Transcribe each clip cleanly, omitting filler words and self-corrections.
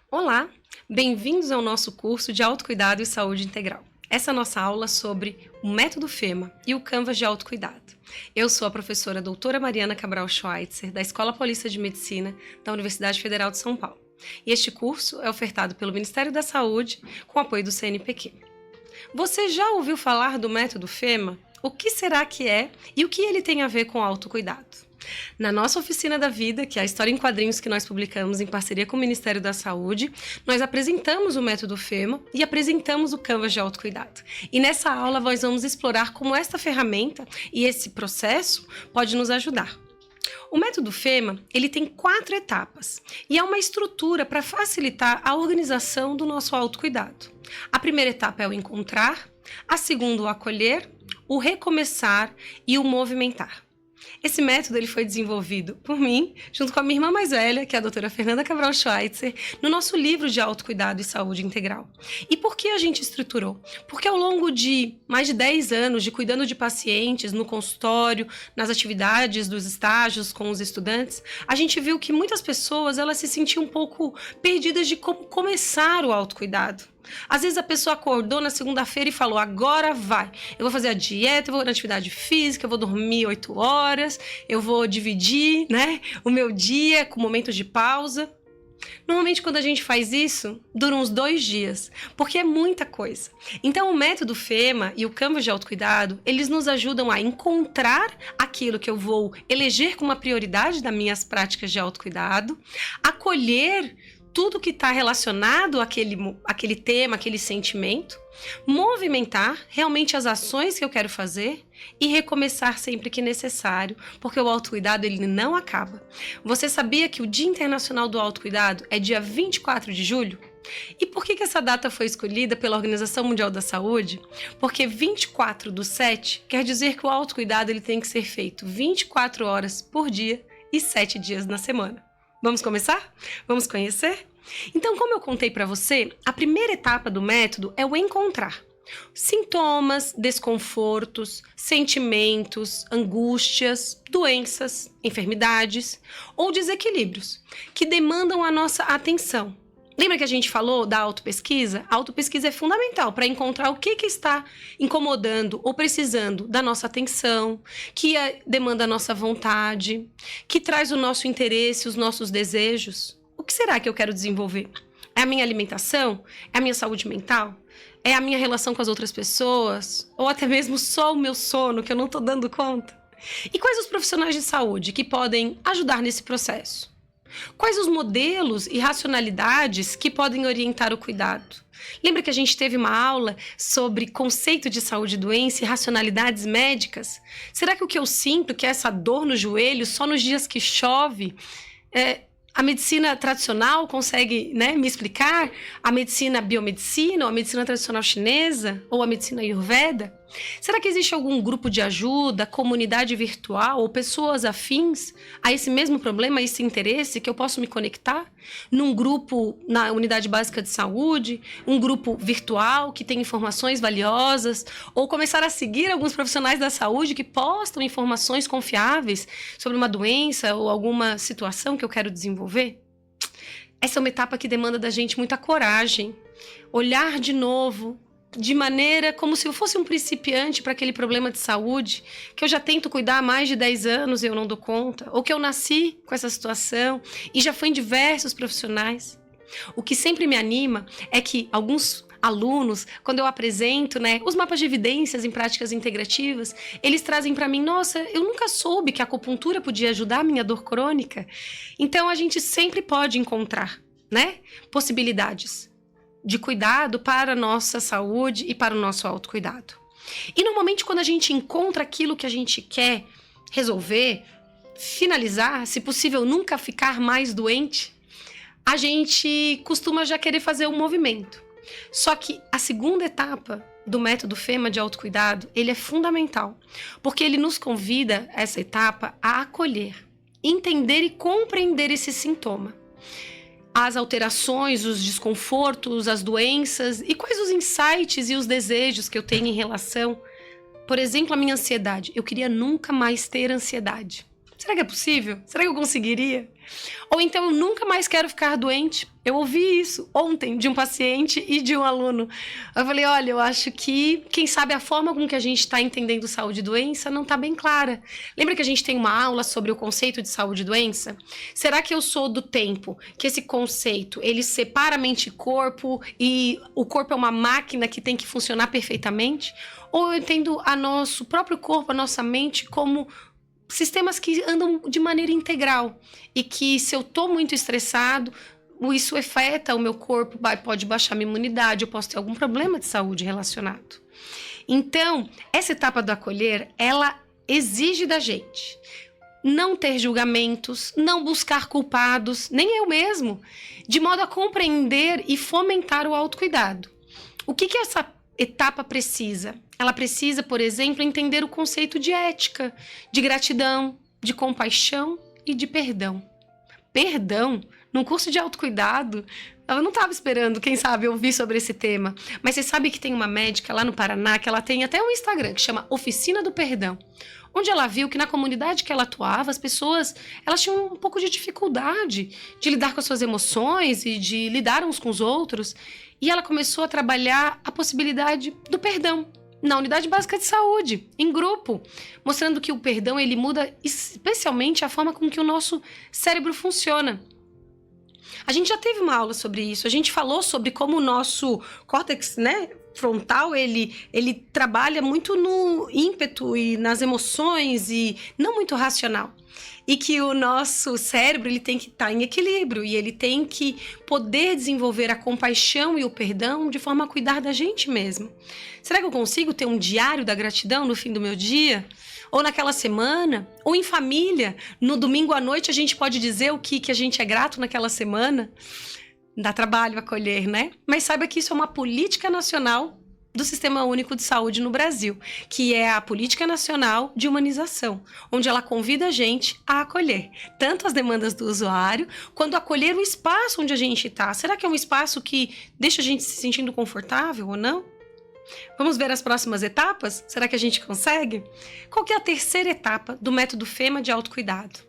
Olá, bem-vindos ao nosso curso de Autocuidado e Saúde Integral. Essa é a nossa aula sobre o método FEMA e o Canvas de autocuidado. Eu sou a professora doutora Mariana Cabral Schweitzer, da Escola Paulista de Medicina da Universidade Federal de São Paulo. E este curso é ofertado pelo Ministério da Saúde com apoio do CNPq. Você já ouviu falar do método FEMA? O que será que é e o que ele tem a ver com autocuidado? Na nossa Oficina da Vida, que é a história em quadrinhos que nós publicamos em parceria com o Ministério da Saúde, nós apresentamos o método FEMA e apresentamos o Canvas de autocuidado. E nessa aula nós vamos explorar como esta ferramenta e esse processo pode nos ajudar. O método FEMA, ele tem 4 etapas e é uma estrutura para facilitar a organização do nosso autocuidado. A primeira etapa é o encontrar, a segunda o acolher, o recomeçar e o movimentar. Esse método ele foi desenvolvido por mim, junto com a minha irmã mais velha, que é a doutora Fernanda Cabral Schweitzer, no nosso livro de autocuidado e saúde integral. E por que a gente estruturou? Porque ao longo de mais de 10 anos de cuidando de pacientes no consultório, nas atividades dos estágios com os estudantes, a gente viu que muitas pessoas elas se sentiam um pouco perdidas de como começar o autocuidado. Às vezes a pessoa acordou na segunda-feira e falou, agora vai, eu vou fazer a dieta, eu vou na atividade física, eu vou dormir 8 horas, eu vou dividir, o meu dia com momentos de pausa. Normalmente quando a gente faz isso, dura uns 2 dias, porque é muita coisa. Então o método FEMA e o Canvas de autocuidado, eles nos ajudam a encontrar aquilo que eu vou eleger como uma prioridade das minhas práticas de autocuidado, acolher tudo que está relacionado àquele tema, aquele sentimento, movimentar realmente as ações que eu quero fazer e recomeçar sempre que necessário, porque o autocuidado ele não acaba. Você sabia que o Dia Internacional do Autocuidado é dia 24 de julho? E por que essa data foi escolhida pela Organização Mundial da Saúde? Porque 24/7 quer dizer que o autocuidado ele tem que ser feito 24 horas por dia e 7 dias na semana. Vamos começar? Vamos conhecer? Então, como eu contei para você, a primeira etapa do método é o encontrar. Sintomas, desconfortos, sentimentos, angústias, doenças, enfermidades ou desequilíbrios que demandam a nossa atenção. Lembra que a gente falou da autopesquisa? A autopesquisa é fundamental para encontrar o que está incomodando ou precisando da nossa atenção, que demanda a nossa vontade, que traz o nosso interesse, os nossos desejos. O que será que eu quero desenvolver? É a minha alimentação? É a minha saúde mental? É a minha relação com as outras pessoas? Ou até mesmo só o meu sono, que eu não estou dando conta? E quais os profissionais de saúde que podem ajudar nesse processo? Quais os modelos e racionalidades que podem orientar o cuidado? Lembra que a gente teve uma aula sobre conceito de saúde e doença e racionalidades médicas? Será que o que eu sinto, que é essa dor no joelho, só nos dias que chove, a medicina tradicional consegue me explicar? A medicina biomedicina, ou a medicina tradicional chinesa, ou a medicina ayurveda? Será que existe algum grupo de ajuda, comunidade virtual ou pessoas afins a esse mesmo problema, a esse interesse que eu posso me conectar? Num grupo na unidade básica de saúde, um grupo virtual que tem informações valiosas, ou começar a seguir alguns profissionais da saúde que postam informações confiáveis sobre uma doença ou alguma situação que eu quero desenvolver? Essa é uma etapa que demanda da gente muita coragem, olhar de novo, de maneira como se eu fosse um principiante para aquele problema de saúde, que eu já tento cuidar há mais de 10 anos e eu não dou conta, ou que eu nasci com essa situação e já fui em diversos profissionais. O que sempre me anima é que alguns alunos, quando eu apresento os mapas de evidências em práticas integrativas, eles trazem para mim, nossa, eu nunca soube que a acupuntura podia ajudar a minha dor crônica. Então a gente sempre pode encontrar possibilidades de cuidado para a nossa saúde e para o nosso autocuidado. E normalmente quando a gente encontra aquilo que a gente quer resolver, finalizar, se possível nunca ficar mais doente, a gente costuma já querer fazer um movimento. Só que a segunda etapa do método FEMA de autocuidado, ele é fundamental, porque ele nos convida, essa etapa, a acolher, entender e compreender esse sintoma. As alterações, os desconfortos, as doenças e quais os insights e os desejos que eu tenho em relação, por exemplo, a minha ansiedade. Eu queria nunca mais ter ansiedade. Será que é possível? Será que eu conseguiria? Ou então eu nunca mais quero ficar doente. Eu ouvi isso ontem de um paciente e de um aluno. Eu falei, olha, eu acho que, quem sabe, a forma com que a gente está entendendo saúde e doença não está bem clara. Lembra que a gente tem uma aula sobre o conceito de saúde e doença? Será que eu sou do tempo que esse conceito, ele separa mente e corpo e o corpo é uma máquina que tem que funcionar perfeitamente? Ou eu entendo a nosso próprio corpo, a nossa mente como sistemas que andam de maneira integral e que, se eu estou muito estressado, isso afeta o meu corpo, pode baixar minha imunidade, eu posso ter algum problema de saúde relacionado. Então, essa etapa do acolher, ela exige da gente não ter julgamentos, não buscar culpados, nem eu mesmo, de modo a compreender e fomentar o autocuidado. O que essa etapa precisa? Ela precisa, por exemplo, entender o conceito de ética, de gratidão, de compaixão e de perdão. Perdão, num curso de autocuidado, eu não estava esperando, quem sabe, ouvir sobre esse tema. Mas você sabe que tem uma médica lá no Paraná, que ela tem até um Instagram, que chama Oficina do Perdão, onde ela viu que na comunidade que ela atuava, as pessoas, elas tinham um pouco de dificuldade de lidar com as suas emoções e de lidar uns com os outros. E ela começou a trabalhar a possibilidade do perdão na unidade básica de saúde, em grupo, mostrando que o perdão, ele muda especialmente a forma com que o nosso cérebro funciona. A gente já teve uma aula sobre isso, a gente falou sobre como o nosso córtex, frontal, ele trabalha muito no ímpeto e nas emoções e não muito racional. E que o nosso cérebro, ele tem que estar em equilíbrio e ele tem que poder desenvolver a compaixão e o perdão de forma a cuidar da gente mesmo. Será que eu consigo ter um diário da gratidão no fim do meu dia? Ou naquela semana? Ou em família? No domingo à noite a gente pode dizer o que a gente é grato naquela semana? Dá trabalho acolher, né? Mas saiba que isso é uma política nacional do Sistema Único de Saúde no Brasil, que é a Política Nacional de Humanização, onde ela convida a gente a acolher tanto as demandas do usuário, quanto acolher o espaço onde a gente está. Será que é um espaço que deixa a gente se sentindo confortável ou não? Vamos ver as próximas etapas? Será que a gente consegue? Qual que é a terceira etapa do método FEMA de autocuidado?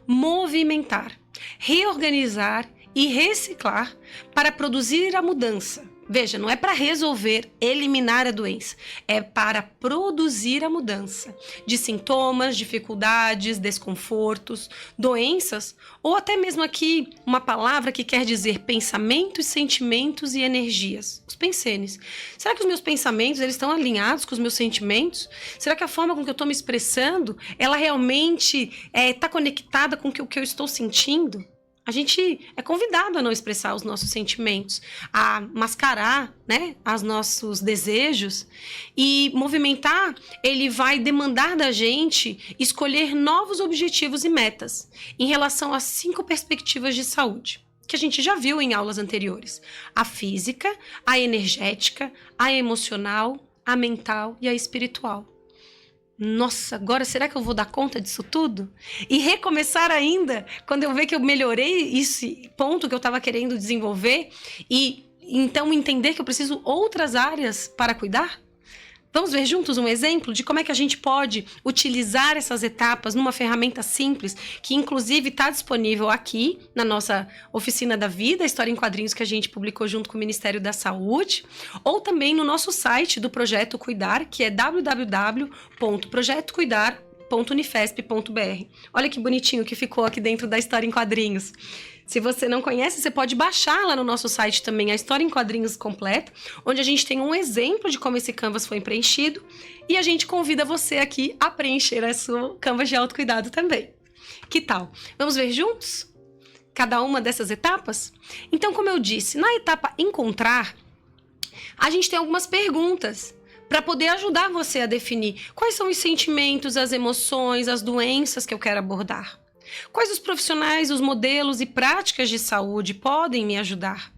Movimentar, reorganizar e reciclar para produzir a mudança. Veja, não é para resolver, eliminar a doença, é para produzir a mudança de sintomas, dificuldades, desconfortos, doenças, ou até mesmo aqui uma palavra que quer dizer pensamentos, sentimentos e energias, os pensenes. Será que os meus pensamentos, eles estão alinhados com os meus sentimentos? Será que a forma com que eu estou me expressando, ela realmente está conectada com o que eu estou sentindo? A gente é convidado a não expressar os nossos sentimentos, a mascarar, os nossos desejos, e movimentar, ele vai demandar da gente escolher novos objetivos e metas em relação às 5 perspectivas de saúde, que a gente já viu em aulas anteriores: a física, a energética, a emocional, a mental e a espiritual. Nossa, agora será que eu vou dar conta disso tudo? E recomeçar ainda, quando eu ver que eu melhorei esse ponto que eu estava querendo desenvolver, e então entender que eu preciso outras áreas para cuidar? Vamos ver juntos um exemplo de como é que a gente pode utilizar essas etapas numa ferramenta simples, que inclusive está disponível aqui na nossa Oficina da Vida, a História em Quadrinhos, que a gente publicou junto com o Ministério da Saúde, ou também no nosso site do Projeto Cuidar, que é www.projetocuidar.unifesp.br. Olha que bonitinho que ficou aqui dentro da História em Quadrinhos. Se você não conhece, você pode baixar lá no nosso site também a História em Quadrinhos completa, onde a gente tem um exemplo de como esse canvas foi preenchido, e a gente convida você aqui a preencher a sua canvas de autocuidado também. Que tal? Vamos ver juntos cada uma dessas etapas? Então, como eu disse, na etapa encontrar, a gente tem algumas perguntas para poder ajudar você a definir quais são os sentimentos, as emoções, as doenças que eu quero abordar. Quais os profissionais, os modelos e práticas de saúde podem me ajudar?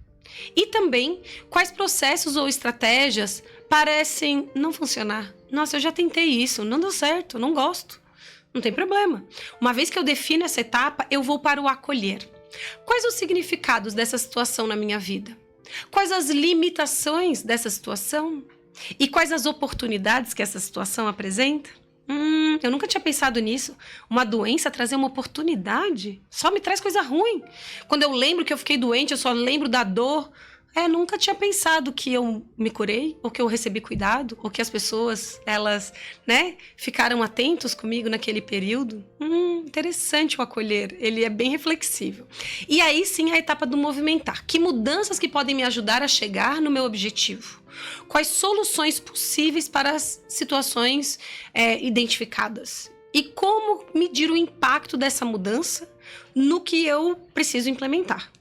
E também, quais processos ou estratégias parecem não funcionar? Nossa, eu já tentei isso, não deu certo, não gosto. Não tem problema. Uma vez que eu defino essa etapa, eu vou para o acolher. Quais os significados dessa situação na minha vida? Quais as limitações dessa situação? E quais as oportunidades que essa situação apresenta? Eu nunca tinha pensado nisso. Uma doença trazer uma oportunidade só me traz coisa ruim. Quando eu lembro que eu fiquei doente, eu só lembro da dor. Nunca tinha pensado que eu me curei, ou que eu recebi cuidado, ou que as pessoas, elas, né, ficaram atentos comigo naquele período. Interessante o acolher, ele é bem reflexivo. E aí sim a etapa do movimentar. Que mudanças que podem me ajudar a chegar no meu objetivo? Quais soluções possíveis para as situações identificadas? E como medir o impacto dessa mudança no que eu preciso implementar?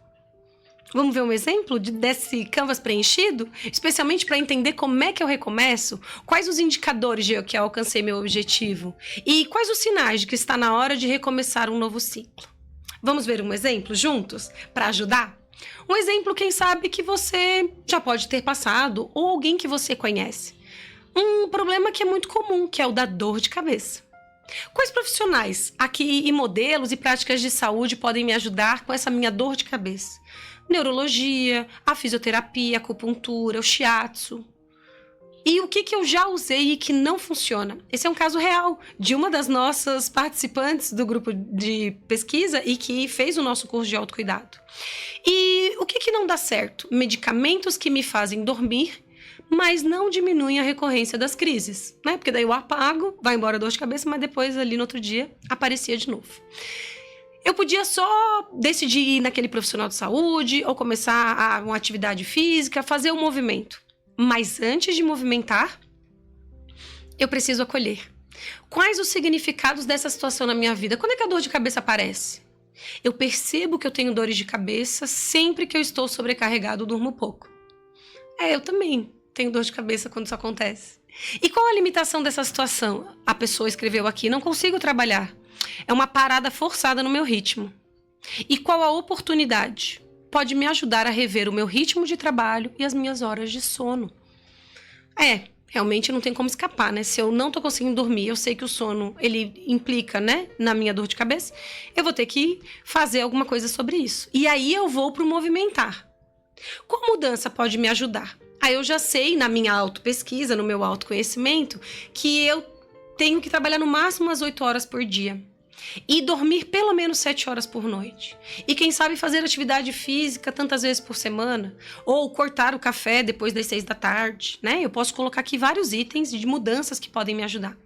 Vamos ver um exemplo desse canvas preenchido? Especialmente para entender como é que eu recomeço, quais os indicadores de que eu alcancei meu objetivo e quais os sinais de que está na hora de recomeçar um novo ciclo. Vamos ver um exemplo juntos para ajudar? Um exemplo, quem sabe, que você já pode ter passado ou alguém que você conhece. Um problema que é muito comum, que é o da dor de cabeça. Quais profissionais aqui e modelos e práticas de saúde podem me ajudar com essa minha dor de cabeça? Neurologia, a fisioterapia, a acupuntura, o shiatsu. E o que eu já usei e que não funciona? Esse é um caso real de uma das nossas participantes do grupo de pesquisa e que fez o nosso curso de autocuidado. E o que não dá certo? Medicamentos que me fazem dormir, mas não diminuem a recorrência das crises, né? Porque daí eu apago, vai embora a dor de cabeça, mas depois ali no outro dia aparecia de novo. Eu podia só decidir ir naquele profissional de saúde ou começar uma atividade física, fazer um movimento. Mas antes de movimentar, eu preciso acolher. Quais os significados dessa situação na minha vida? Quando é que a dor de cabeça aparece? Eu percebo que eu tenho dores de cabeça sempre que eu estou sobrecarregado, durmo pouco. Eu também tenho dor de cabeça quando isso acontece. E qual a limitação dessa situação? A pessoa escreveu aqui, não consigo trabalhar. É uma parada forçada no meu ritmo. E qual a oportunidade? Pode me ajudar a rever o meu ritmo de trabalho e as minhas horas de sono. Realmente não tem como escapar, né? Se eu não tô conseguindo dormir, eu sei que o sono, ele implica, né, na minha dor de cabeça, eu vou ter que fazer alguma coisa sobre isso. E aí eu vou pro movimentar. Qual mudança pode me ajudar? Eu já sei, na minha autopesquisa, no meu autoconhecimento, que eu tenho que trabalhar no máximo umas 8 horas por dia. E dormir pelo menos 7 horas por noite. E quem sabe fazer atividade física tantas vezes por semana. Ou cortar o café depois das 6 da tarde, né? Eu posso colocar aqui vários itens de mudanças que podem me ajudar.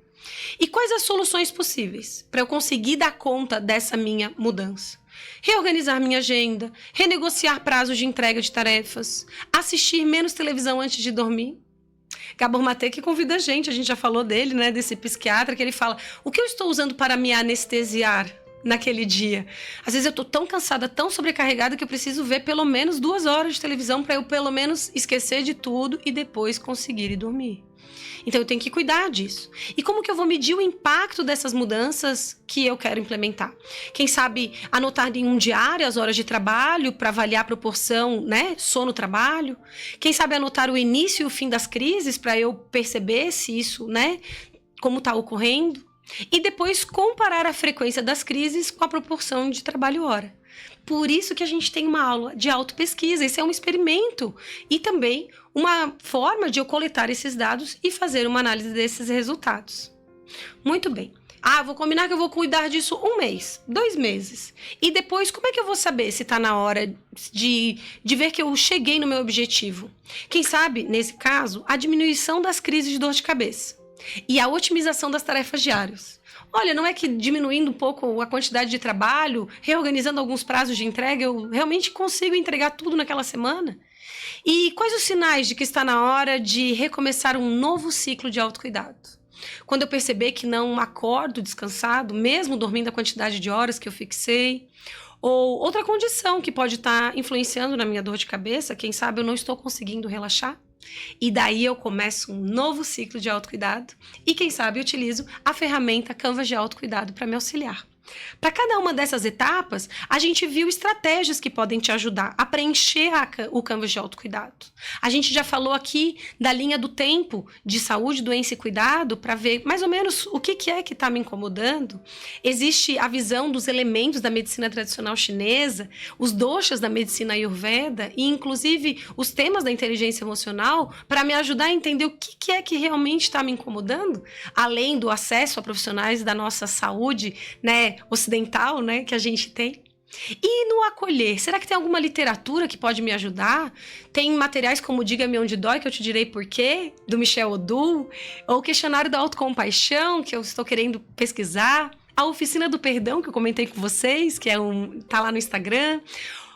E quais as soluções possíveis para eu conseguir dar conta dessa minha mudança? Reorganizar minha agenda, renegociar prazos de entrega de tarefas, assistir menos televisão antes de dormir. Gabor Maté que convida a gente já falou dele, né, desse psiquiatra, que ele fala, o que eu estou usando para me anestesiar naquele dia? Às vezes eu tô tão cansada, tão sobrecarregada que eu preciso ver pelo menos 2 horas de televisão para eu pelo menos esquecer de tudo e depois conseguir ir dormir. Então eu tenho que cuidar disso. E como que eu vou medir o impacto dessas mudanças que eu quero implementar? Quem sabe anotar em um diário as horas de trabalho para avaliar a proporção, né, sono-trabalho? Quem sabe anotar o início e o fim das crises para eu perceber se isso, né, como está ocorrendo? E depois comparar a frequência das crises com a proporção de trabalho-hora. Por isso que a gente tem uma aula de autopesquisa. Esse é um experimento e também uma forma de eu coletar esses dados e fazer uma análise desses resultados. Muito bem. Vou combinar que eu vou cuidar disso 1 mês, 2 meses. E depois, como é que eu vou saber se está na hora de ver que eu cheguei no meu objetivo? Quem sabe, nesse caso, a diminuição das crises de dor de cabeça e a otimização das tarefas diárias. Olha, não é que diminuindo um pouco a quantidade de trabalho, reorganizando alguns prazos de entrega, eu realmente consigo entregar tudo naquela semana? E quais os sinais de que está na hora de recomeçar um novo ciclo de autocuidado? Quando eu perceber que não acordo descansado, mesmo dormindo a quantidade de horas que eu fixei, ou outra condição que pode estar influenciando na minha dor de cabeça, quem sabe eu não estou conseguindo relaxar? E daí eu começo um novo ciclo de autocuidado e quem sabe eu utilizo a ferramenta Canvas de autocuidado para me auxiliar. Para cada uma dessas etapas, a gente viu estratégias que podem te ajudar a preencher o canvas de autocuidado. A gente já falou aqui da linha do tempo de saúde, doença e cuidado para ver mais ou menos o que é que está me incomodando. Existe a visão dos elementos da medicina tradicional chinesa, os doshas da medicina ayurveda e inclusive os temas da inteligência emocional para me ajudar a entender o que é que realmente está me incomodando, além do acesso a profissionais da nossa saúde, né, ocidental, né, que a gente tem. E no acolher, será que tem alguma literatura que pode me ajudar? Tem materiais como Diga-me Onde Dói, que eu te direi por quê, do Michel Odul, ou o Questionário da Autocompaixão, que eu estou querendo pesquisar, a Oficina do Perdão, que eu comentei com vocês, que tá lá no Instagram,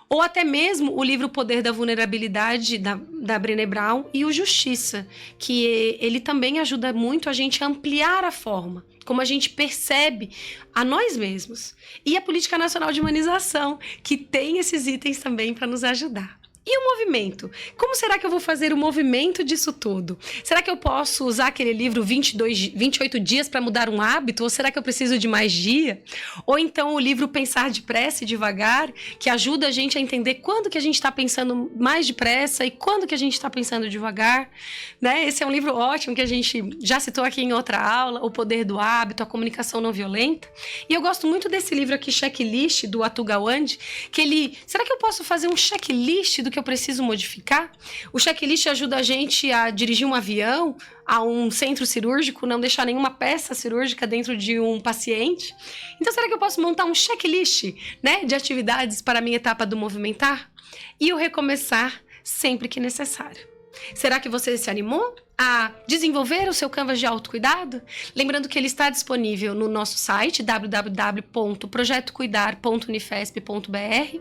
ou até mesmo o livro O Poder da Vulnerabilidade, da Brené Brown, e o Justiça, que ele também ajuda muito a gente a ampliar a forma como a gente percebe a nós mesmos. E a Política Nacional de Humanização, que tem esses itens também para nos ajudar. E o movimento? Como será que eu vou fazer o movimento disso tudo? Será que eu posso usar aquele livro 28 dias para mudar um hábito? Ou será que eu preciso de mais dia? Ou então o livro Pensar Depressa e Devagar, que ajuda a gente a entender quando que a gente está pensando mais depressa e quando que a gente está pensando devagar, né? Esse é um livro ótimo que a gente já citou aqui em outra aula, O Poder do Hábito, a Comunicação Não Violenta. E eu gosto muito desse livro aqui, Checklist, do Atul Gawande, que será que eu posso fazer um checklist do que eu preciso modificar? O checklist ajuda a gente a dirigir um avião, a um centro cirúrgico, não deixar nenhuma peça cirúrgica dentro de um paciente. Então, será que eu posso montar um checklist, né, de atividades para a minha etapa do movimentar? E o recomeçar sempre que necessário. Será que você se animou a desenvolver o seu canvas de autocuidado? Lembrando que ele está disponível no nosso site www.projetocuidar.unifesp.br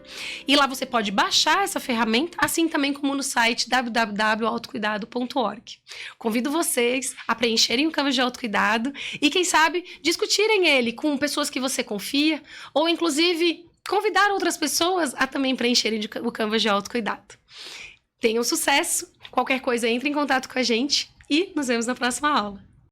e lá você pode baixar essa ferramenta, assim também como no site www.autocuidado.org. Convido vocês a preencherem o canvas de autocuidado e, quem sabe, discutirem ele com pessoas que você confia ou, inclusive, convidar outras pessoas a também preencherem o canvas de autocuidado. Tenham sucesso! Qualquer coisa, entre em contato com a gente e nos vemos na próxima aula.